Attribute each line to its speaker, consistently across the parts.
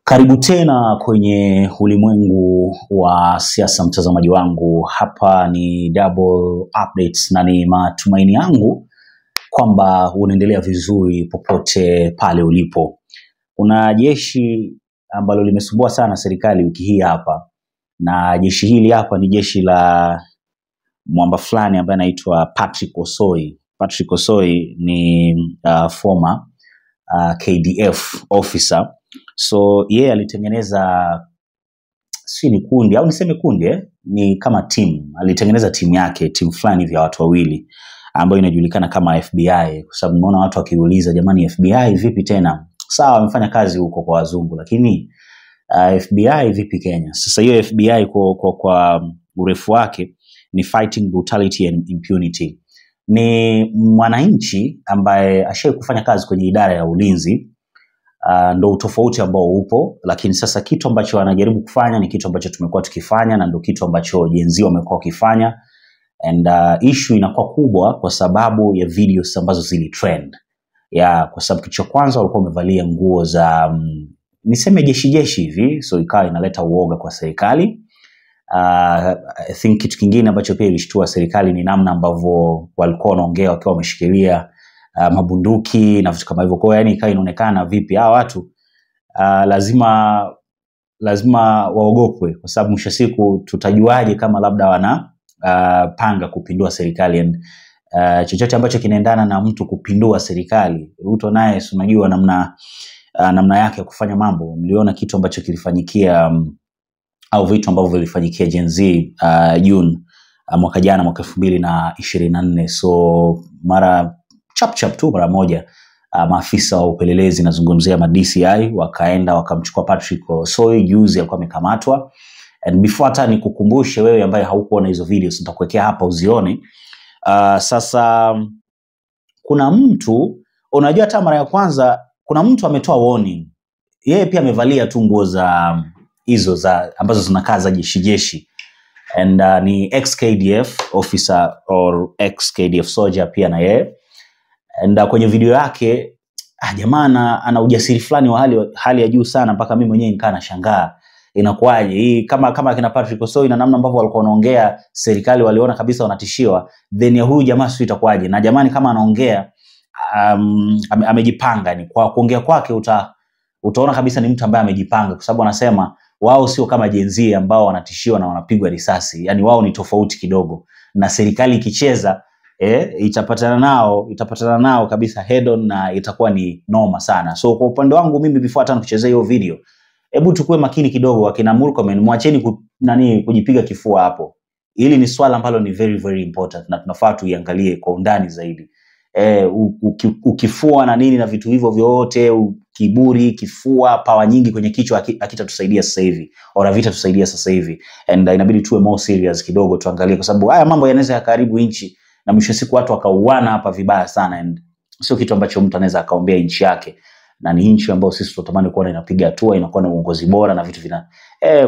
Speaker 1: Karibu tena kwenye ulimwengu wa siasa, mtazamaji wangu. Hapa ni double updates na ni matumaini yangu kwamba unaendelea vizuri popote pale ulipo. Kuna jeshi ambalo limesumbua sana serikali wiki hii hapa, na jeshi hili hapa ni jeshi la mwamba fulani ambaye anaitwa Patrick Osoi. Patrick Osoi ni former KDF officer. So yeye alitengeneza ni kundi au niseme kundi ni kama team. Alitengeneza timu yake, timu fulani vya watu wawili ambayo inajulikana kama FBI, kwa sababu unaona watu wakiuliza, jamani FBI vipi tena? Sawa, wamefanya kazi huko kwa wazungu, lakini FBI vipi Kenya? Sasa hiyo FBI kwa urefu wake ni fighting brutality and impunity. Ni mwananchi ambaye ashaye kufanya kazi kwenye idara ya ulinzi. Ndo utofauti ambao upo, lakini sasa kitu ambacho wanajaribu kufanya ni kitu ambacho tumekuwa tukifanya, na ndo kitu ambacho jenzi wamekuwa wakifanya. And issue inakuwa kubwa kwa sababu ya videos ambazo zili trend. Kwa sababu kitu cha kwanza walikuwa wamevalia nguo za niseme jeshi hivi, so ikawa inaleta uoga kwa serikali. I think kitu kingine ambacho pia ilishtua serikali ni namna ambavyo walikuwa wanaongea wakiwa wameshikilia mabunduki na vitu kama hivyo. Kwa yani ikawa inaonekana vipi hawa watu lazima waogopwe, kwa sababu mwisho siku tutajuaje kama labda wana panga kupindua serikali. And chochote ambacho kinaendana na mtu kupindua serikali, Ruto naye unajua namna yake ya kufanya mambo. Mliona kitu ambacho kilifanyikia au vitu ambavyo vilifanyikia Gen Z June mwaka jana, mwaka 2024. So mara chap tu mara moja maafisa wa upelelezi, nazungumzia ma DCI, wakaenda wakamchukua Patrick Osoi. Juzi alikuwa amekamatwa. And before hata nikukumbushe wewe ambaye haukuona hizo videos, nitakuwekea hapa uzione. Sasa kuna mtu, unajua hata mara ya kwanza kuna mtu ametoa warning. Yeye pia amevalia tu nguo za hizo za ambazo zinakaa za jeshi. And ni ex-KDF officer or ex-KDF soldier pia na yeye. And kwenye video yake jamaa ana ujasiri fulani wa hali ya juu sana, mpaka mimi mwenyewe nikaa nashangaa inakuaje hii kama kina Patrick Osoi na namna ambavyo walikuwa wanaongea, serikali waliona kabisa wanatishiwa, then ya huyu jamaa sio itakuaje? Na jamani kama anaongea amejipanga, ni kwa kuongea kwake utaona kabisa ni mtu ambaye amejipanga, kwa sababu anasema wao sio kama Gen Z ambao wanatishiwa na wanapigwa risasi. Yani wao ni tofauti kidogo, na serikali ikicheza itapatana nao kabisa head on, na itakuwa ni noma sana. So kwa upande wangu mimi, before hata kuchezea hiyo video, hebu tukue makini kidogo. Akina Murkomen, muacheni kujipiga kifua hapo. Hili ni swala ambalo ni very very important, na tunafaa tuiangalie kwa undani zaidi. Ukifua na nini na vitu hivyo vyote, kiburi, kifua, power nyingi kwenye kichwa, hakitatusaidia sasa hivi, au havitatusaidia sasa hivi. And inabidi tuwe more serious kidogo, tuangalie, kwa sababu haya mambo yanaweza yakaribu nchi, na mwisho siku watu wakauana hapa vibaya sana. And sio kitu ambacho mtu anaweza akaombea nchi yake, na ni nchi ambayo sisi tunatamani kuona inapiga hatua, inakuwa na uongozi bora na vitu vina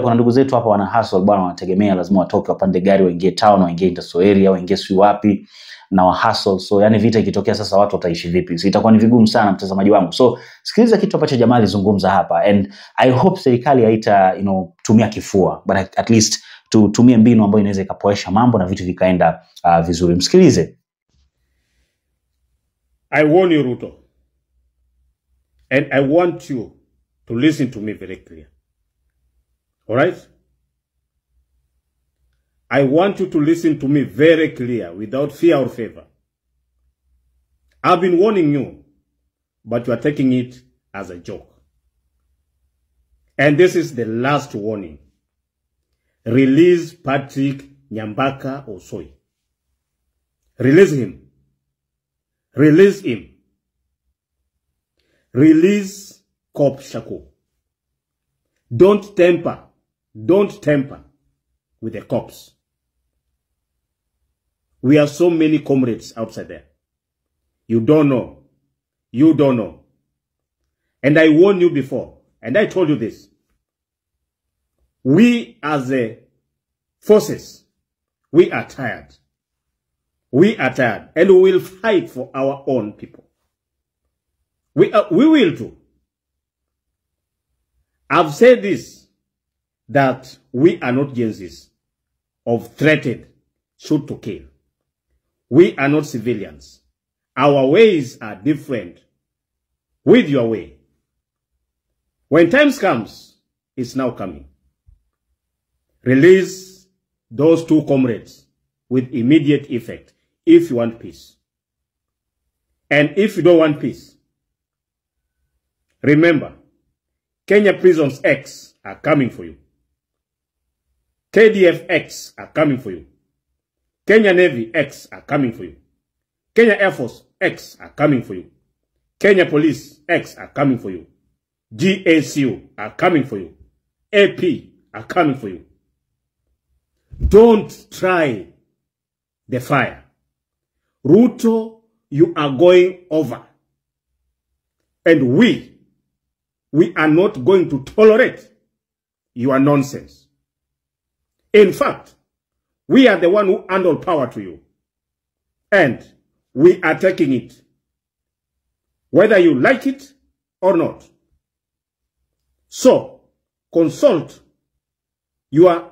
Speaker 1: kuna ndugu zetu hapa wana hustle bwana, wanategemea lazima watoke wapande gari waingie town, waingie industrial area, waingie sio wapi na wa hustle. So yani vita ikitokea sasa watu wataishi vipi? So itakuwa ni vigumu sana, mtazamaji wangu. So sikiliza kitu ambacho jamaa alizungumza hapa, and I hope serikali haita tumia kifua, but at least tutumie mbinu ambayo inaweza ikapoesha mambo na vitu vikaenda vizuri. Msikilize.
Speaker 2: I warn you, Ruto, and I want you to listen to me very clear. All right? I want you to listen to me very clear, without fear or favor. I've been warning you, but you are taking it as a joke. And this is the last warning. Release Patrick Nyambaka Osoi. Release him. Release him. Release Cop Shako. Don't temper with the cops. We have so many comrades outside there. You don't know. And I warned you before, and I told you this. We as a forces, we are tired. And we will fight for our own people. We will too. I've said this, that we are not Gen Zs of threatened, shoot to kill. We are not civilians. Our ways are different with your way. When times comes, it's now coming. Release those two comrades with immediate effect if you want peace. And if you don't want peace, remember, Kenya Prisons X are coming for you. KDF X are coming for you. Kenya Navy X are coming for you. Kenya Air Force X are coming for you. Kenya Police X are coming for you. GACU are coming for you. AP are coming for you. Don't try the fire. Ruto, you are going over. And we are not going to tolerate your nonsense. In fact, we are the one who handle power to you. And we are taking it. Whether you like it or not. So, consult your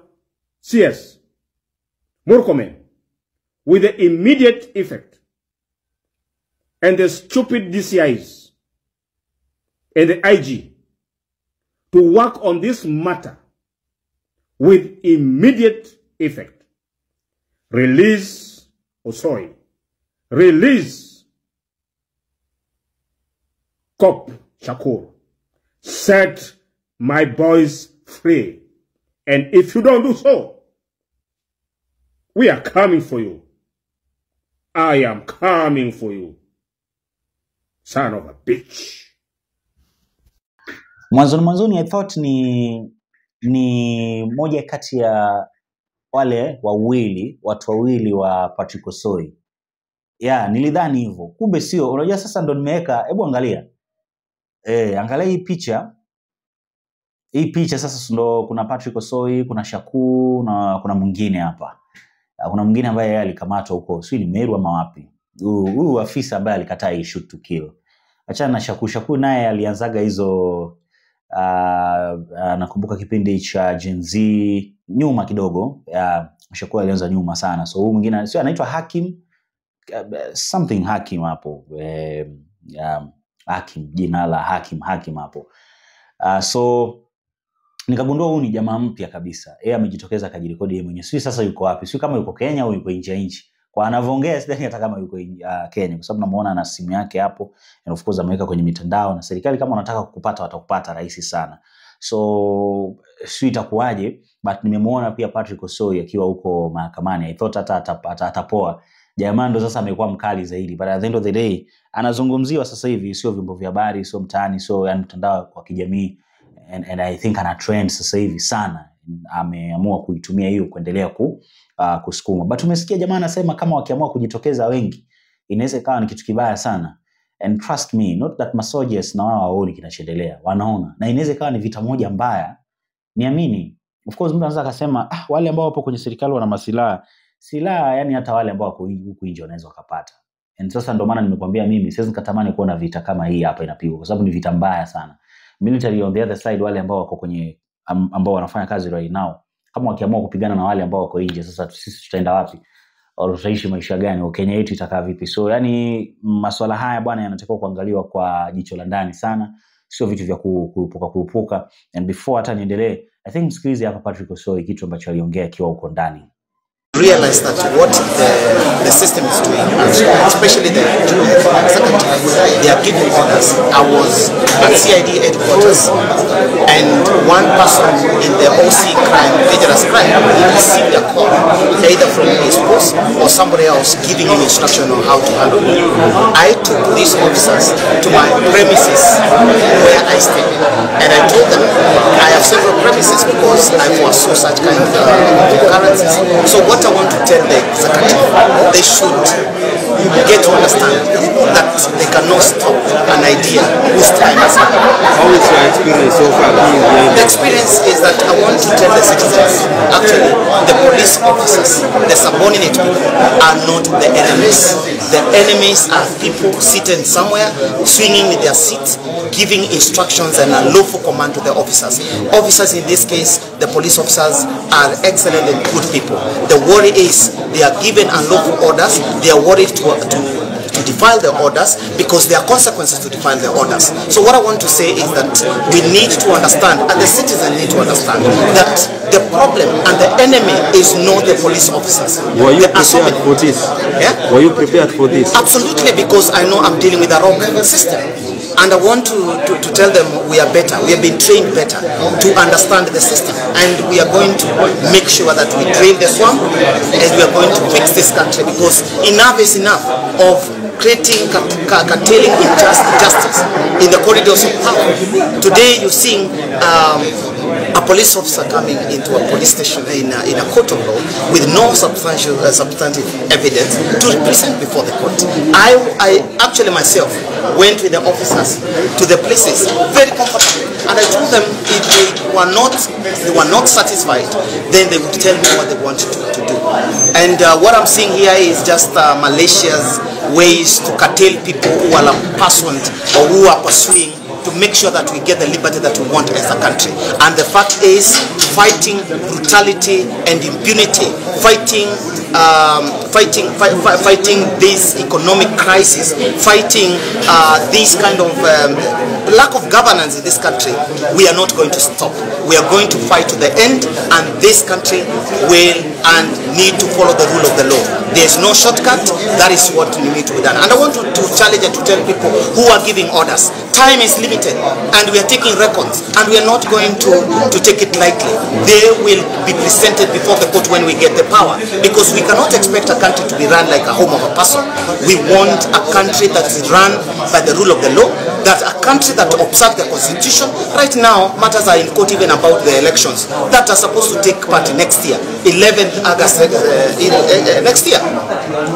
Speaker 2: CS, Murkomen, with the immediate effect. And the stupid DCIs and the IG to work on this matter with immediate effect. Release Cop Shakur. Set my boys free. And if you don't do so, we are coming for you. I am coming for you. Son of a bitch.
Speaker 1: Mwanzoni I thought ni moja kati ya wale watu wawili wa Patrick Osoi. Nilidhani hivyo. Kumbe sio. Unajua sasa ndo nimeweka, hebu angalia. Angalia hii picha. Hii picha sasa ndo kuna Patrick Osoi, kuna Shaku na kuna mwingine hapa. Kuna mwingine ambaye yeye alikamatwa huko, sio ni Meru ama wapi. Huyu afisa ambaye alikataa hii shoot to kill. Achana na Shaku naye alianzaga hizo nakumbuka kipindi cha Gen Z nyuma kidogo. Shaku alianza nyuma sana. So huyu mwingine sio anaitwa Hakim something Hakim hapo. Hakim, jina la Hakim hapo. So nikagundua huyu ni jamaa mpya kabisa. Yeye amejitokeza kajirekodi yeye mwenyewe. Sio sasa yuko wapi? Sio kama yuko Kenya au yuko nje ya nchi. Kwa anavyoongea sidhani hata kama yuko Kenya, kwa sababu namuona na simu yake hapo, and of course ameweka kwenye mitandao, na serikali kama unataka kukupata watakupata rahisi sana. So sio itakuaje, but nimemuona pia Patrick Osoi akiwa huko mahakamani. I thought atapoa. Jamaa ndo sasa amekuwa mkali zaidi, but at the end of the day anazungumziwa sasa hivi, sio vyombo vya habari, sio mtaani, sio mtandao wa kijamii, and I think ana trend sasa hivi sana. Ameamua kuitumia hiyo kuendelea kusukuma. But umesikia jamaa anasema kama wakiamua kujitokeza wengi inaweza ikawa ni kitu kibaya sana. And trust me, not that Masojes na wao waoni kinachoendelea, wanaona. Na inaweza ikawa ni vita moja mbaya. Niamini. Of course mtu anaweza akasema wale ambao wapo kwenye serikali wana silaha, yani hata wale ambao wako huku nje wanaweza wakapata. And sasa ndio maana nimekwambia mimi siwezi nikatamani kuona vita kama hii hapa inapigwa, kwa sababu ni vita mbaya sana. Military on the other side, wale ambao wako kwenye ambao wanafanya kazi right now, kama wakiamua kupigana na wale ambao wako nje, sasa sisi tutaenda wapi? Au tutaishi maisha gani? Kenya yetu itakaa vipi? So yani masuala haya bwana yanatakiwa kuangaliwa kwa jicho la ndani sana, sio vitu vya kurupuka. And before hata niendelee, I think msikilize hapa Patrick Osoi kitu ambacho aliongea akiwa huko ndani.
Speaker 3: Realize that what the system is doing, especially the second time, they are giving orders. I was at CID headquarters, and one person in the OC crime, dangerous crime, received a call, either from his boss or somebody else giving him instruction on how to handle it. I took these officers to my premises where I stay, and I told them I have several premises because I foresaw such kind of occurrences. So what I want to tell the executive, they should get to understand that they cannot stop an idea whose time has come.
Speaker 4: How is your experience so far being here?
Speaker 3: The experience is that I want to tell the citizens, actually, the police officers, the subordinate people, are not the enemies. The enemies are people sitting somewhere, swinging with their seats, giving instructions and a lawful command to the officers. Officers, in this case, the police officers, are excellent and good people. The worry is they are given unlawful orders. They are worried to defile the orders because there are consequences to defile the orders. So what I want to say is that we need to understand, and the citizens need to understand, that the problem and the enemy is not the police officers.
Speaker 4: Were you prepared for this?
Speaker 3: Yeah?
Speaker 4: Were you prepared for this?
Speaker 3: Absolutely, because I know I'm dealing with a wrong system. And I want to tell them we are better. We have been trained better to understand the system. And we are going to make sure that we drain the swamp and we are going to fix this country, because enough is enough of creating, curtailing injustice in the corridors of power. Today you're seeing a police officer coming into a police station in a court of law with no substantive evidence to present before the court. I actually myself went with the officers to the places very comfortably, and I told them if they were not satisfied, then they would tell me what they wanted to do. And what I'm seeing here is just malicious ways to curtail people who are pursuant or who are pursuing to make sure that we get the liberty that we want as a country. And the fact is, fighting brutality and impunity, fighting this economic crisis, fighting this kind of lack of governance in this country, we are not going to stop. We are going to fight to the end, and this country will and need to follow the rule of the law. There is no shortcut. That is what needs to be done. And I want to challenge and to tell people who are giving orders, time is limited, and we are taking records, and we are not going to take it lightly. They will be presented before the court when we get the power, because we cannot expect a country to be run like a home of a person. We want a country that is run by the rule of the law, that a country that observes the constitution. Right now, matters are in court even about the elections that are supposed to take part next year, 11th August next year.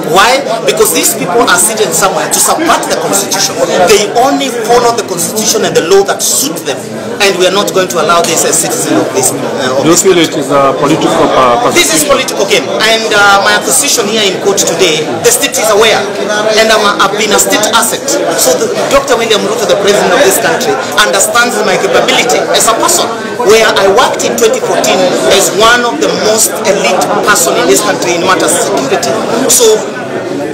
Speaker 3: Why? Because these people are sitting somewhere to subvert the constitution. They only follow the constitution and the law that suit them, and we are not going to allow this as citizens of this.
Speaker 4: Do you feel it is a political
Speaker 3: This is political game, and my position here in court today, the state is aware, and I've been a state asset. So Dr. William Ruto, the president of this country, understands my capability as a person, where I worked in 2014 as one of the most elite person in this country in matters of security. So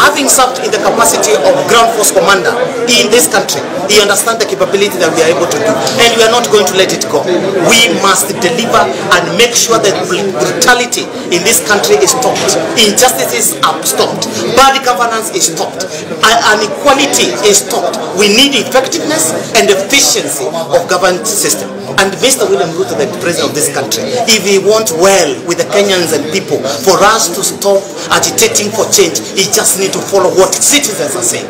Speaker 3: having served in the capacity of ground force commander in this country, he understands the capability that we are able to do, and we are not going to let it go. We must deliver and make sure that brutality in this country is stopped, injustices are stopped, bad governance is stopped, inequality is stopped. We need effectiveness and efficiency of government system. And Mr. William Ruto, the president of this country, if he wants well with the Kenyans and people, for us to stop agitating for change, he just needs to follow what citizens are saying.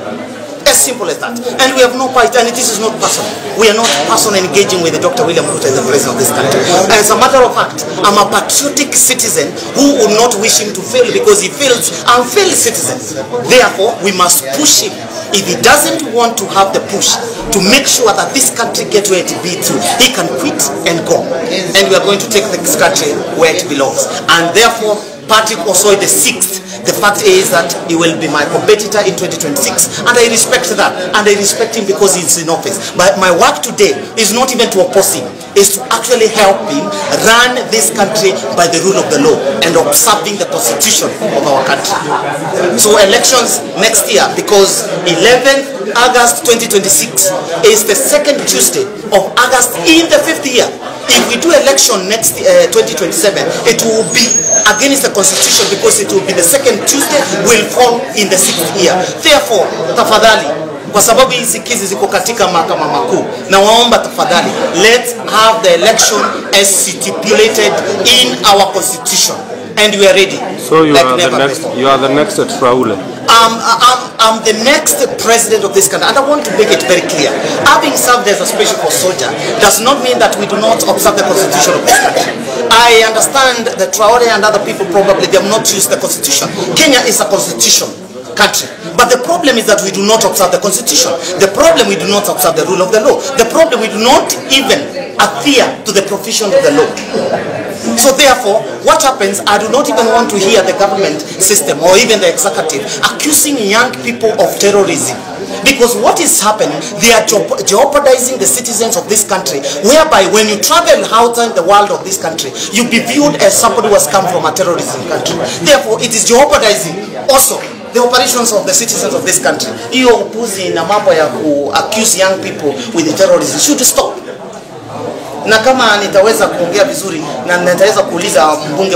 Speaker 3: As simple as that. And we have no fight, and this is not personal. We are not personal engaging with Dr. William Ruto as the president of this country. As a matter of fact, I'm a patriotic citizen who would not wish him to fail, because he fails, I'm a failed citizen. Therefore, we must push him. If he doesn't want to have the push to make sure that this country gets where it be to, he can quit and go. And we are going to take this country where it belongs. And therefore, Patrick also the 6th. The fact is that he will be my competitor in 2026, and I respect that, and I respect him because he's in office. But my work today is not even to oppose him, is to actually help him run this country by the rule of the law and observing the constitution of our country. So elections next year, because 11th August 2026 is the second Tuesday of August in the 5th year. If we do election next 2027, it will be against the constitution, because it will be the second Tuesday, will fall in the 6th year. Therefore, tafadhali, kwa sababu hizi kesi ziko katika mahakama makuu, na waomba tafadhali, let's have the election as stipulated in our constitution, and we are ready.
Speaker 4: So you are the next Traule.
Speaker 3: I'm the next president of this country, and I want to make it very clear. Having served as a special force soldier does not mean that we do not observe the constitution of this country. I understand that Traore and other people probably they have not used the constitution. Kenya is a constitution. country. But the problem is that we do not observe the constitution. The problem we do not observe the rule of the law. The problem we do not even adhere to the provision of the law. So therefore, what happens, I do not even want to hear the government system or even the executive accusing young people of terrorism. Because what is happening, they are jeopardizing the citizens of this country, whereby when you travel outside the world of this country, you'll be viewed as somebody who has come from a terrorism country. Therefore, it is jeopardizing also the operations of the citizens of this country. Hiyo upuzi na mambo ya accuse young people with terrorism should stop. Na kama nitaweza kuongea vizuri na nitaweza kuuliza mbunge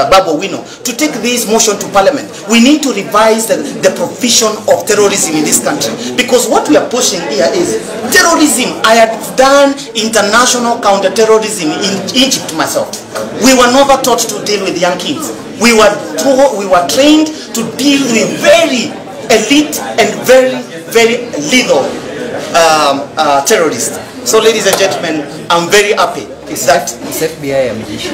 Speaker 3: Babu Owino to take this motion to parliament, we need to revise the provision of terrorism in this country, because what we are pushing here is terrorism. I have done international counter-terrorism in Egypt myself. We were never taught to deal with young kids. We were trained to deal with very elite and very lethal terrorists. So, ladies and gentlemen, I'm very happy. Is that
Speaker 5: FBI a militia?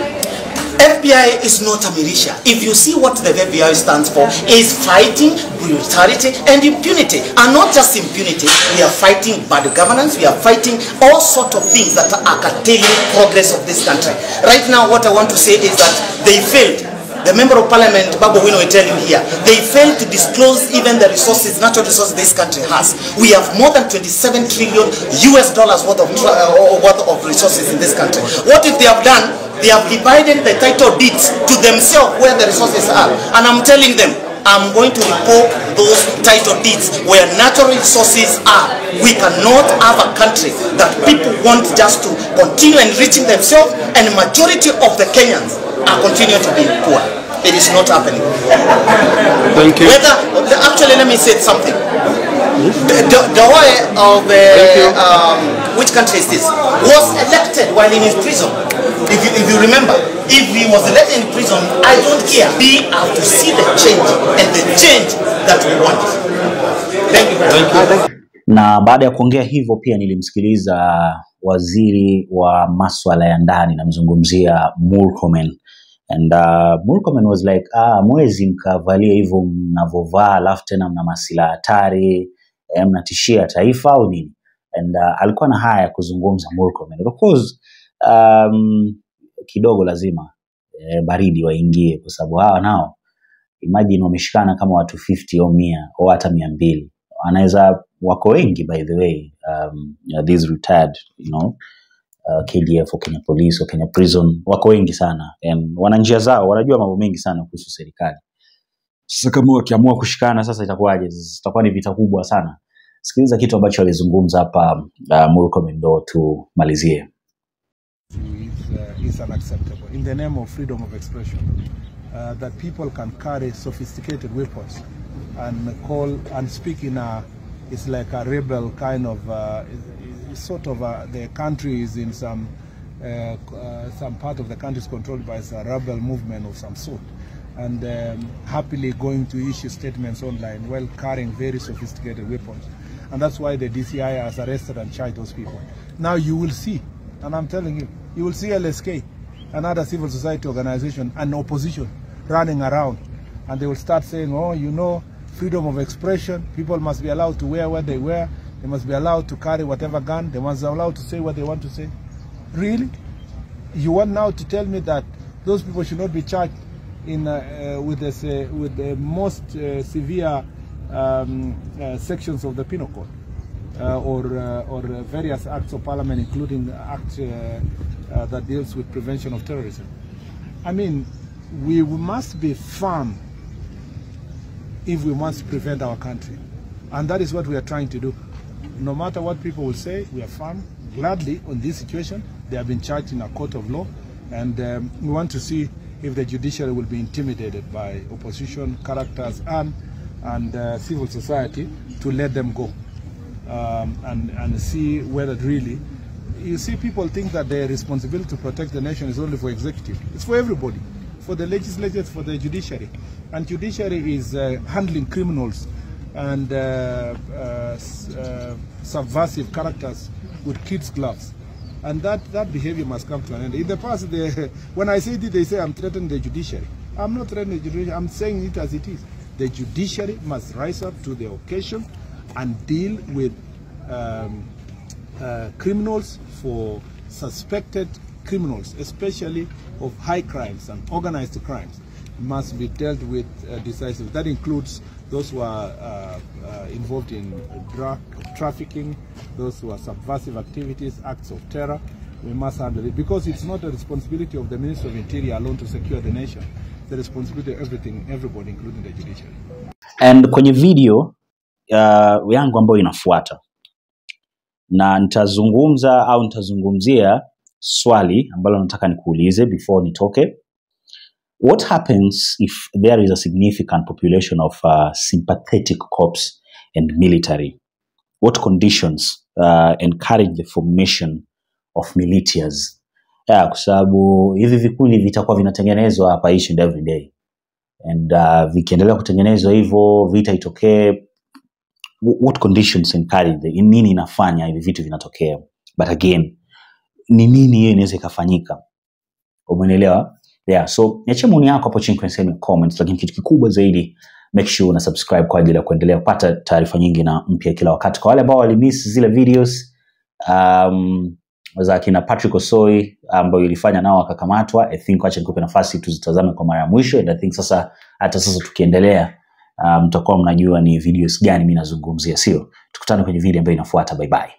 Speaker 3: FBI is not a militia. If you see what the FBI stands for, is fighting brutality and impunity. And not just impunity, we are fighting bad governance, we are fighting all sorts of things that are curtailing progress of this country. Right now, what I want to say is that they failed. The member of parliament, Babu Owino, will tell you here, they failed to disclose even the resources, natural resources this country has. We have more than 27 trillion US dollars worth of resources in this country. What if they have done? They have divided the title deeds to themselves where the resources are. And I'm telling them, I'm going to report those title deeds where natural resources are. We cannot have a country that people want just to continue enriching themselves, and the majority of the Kenyans are continuing to be poor. It is not happening.
Speaker 4: Thank you.
Speaker 3: Actually, let me say something. The way of which country is this? Was elected while in his prison. If you remember, if he was elected in prison, I don't care. We have to see the change, and the change that we want. Thank you very much.
Speaker 1: Na baada ya kuongea hivyo pia nilimsikiliza waziri wa masuala ya ndani, namzungumzia Murkomen. And Murkomen was like, mwezi mkavalia hivyo mnavovaa, alafu tena mna masilaha hatari, mnatishia taifa au nini? And alikuwa na haya kuzungumza Murkomen. Of course, kidogo lazima baridi waingie, kwa sababu hawa nao, imagine wameshikana kama watu 50 au 100 au hata 200. Anaweza wako wengi, by the way, these retired, KDF or Kenya Police or Kenya Prison, wako wengi sana, and wana njia zao, wanajua mambo mengi sana kuhusu serikali. Sasa kama wakiamua kushikana, sasa itakuwaje? Itakuwa ni vita kubwa sana. Sikiliza kitu ambacho alizungumza hapa Murkomen ndo tumalizie.
Speaker 6: Is unacceptable in the name of freedom of expression, that people can carry sophisticated weapons and call and speak in it's like a rebel kind of sort of the country is in some part of the country is controlled by a rebel movement of some sort, and happily going to issue statements online while carrying very sophisticated weapons. And that's why the DCI has arrested and charged those people. Now you will see, and I'm telling you, you will see LSK, another civil society organization, and opposition running around, and they will start saying, oh, freedom of expression, people must be allowed to wear what they wear, they must be allowed to carry whatever gun, they must be allowed to say what they want to say. Really? You want now to tell me that those people should not be charged with the most severe sections of the penal code, or various acts of parliament, including acts that deals with prevention of terrorism? I mean, we must be firm if we must prevent our country, and that is what we are trying to do. No matter what people will say, we are firm. Gladly, on this situation, they have been charged in a court of law, and we want to see if the judiciary will be intimidated by opposition characters and civil society to let them go, and see whether really, you see, people think that their responsibility to protect the nation is only for executive. It's for everybody, for the legislature, for the judiciary, and judiciary is handling criminals and subversive characters with kids' gloves, and that behavior must come to an end. In the past, when I say it, they say I'm threatening the judiciary. I'm not threatening the judiciary. I'm saying it as it is. The judiciary must rise up to the occasion and deal with criminals for suspected criminals, especially of high crimes and organized crimes, must be dealt with decisively. That includes those who are involved in drug trafficking, those who are subversive activities, acts of terror. We must handle it because it's not a responsibility of the Ministry of Interior alone to secure the nation. It's the responsibility of everybody, including the judiciary.
Speaker 1: And kwenye video yangu ambayo inafuata, na nitazungumzia swali ambalo nataka nikuulize before nitoke. What happens if there is a significant population of sympathetic corps and military? What conditions encourage the formation of militias? Kwa sababu hivi vikundi vitakuwa vinatengenezwa hapa each and every day. And vikiendelea kutengenezwa hivyo, vita itokee, what conditions encourage the nini inafanya hivi vitu vinatokea? But again, ni nini hiyo inaweza ikafanyika? Umeelewa? Yeah, so niache maoni yako hapo chini kwenye sehemu ya comments, lakini kitu kikubwa zaidi, make sure una subscribe kwa ajili ya kuendelea kupata taarifa nyingi na mpya kila wakati. Kwa wale ambao walimiss zile videos za kina Patrick Osoi ambayo ilifanya nao akakamatwa, I think acha nikupe nafasi tuzitazame kwa mara ya mwisho, and I think hata sasa tukiendelea mtakuwa mnajua ni videos gani mimi nazungumzia, sio? Tukutane kwenye video ambayo inafuata. Bye bye.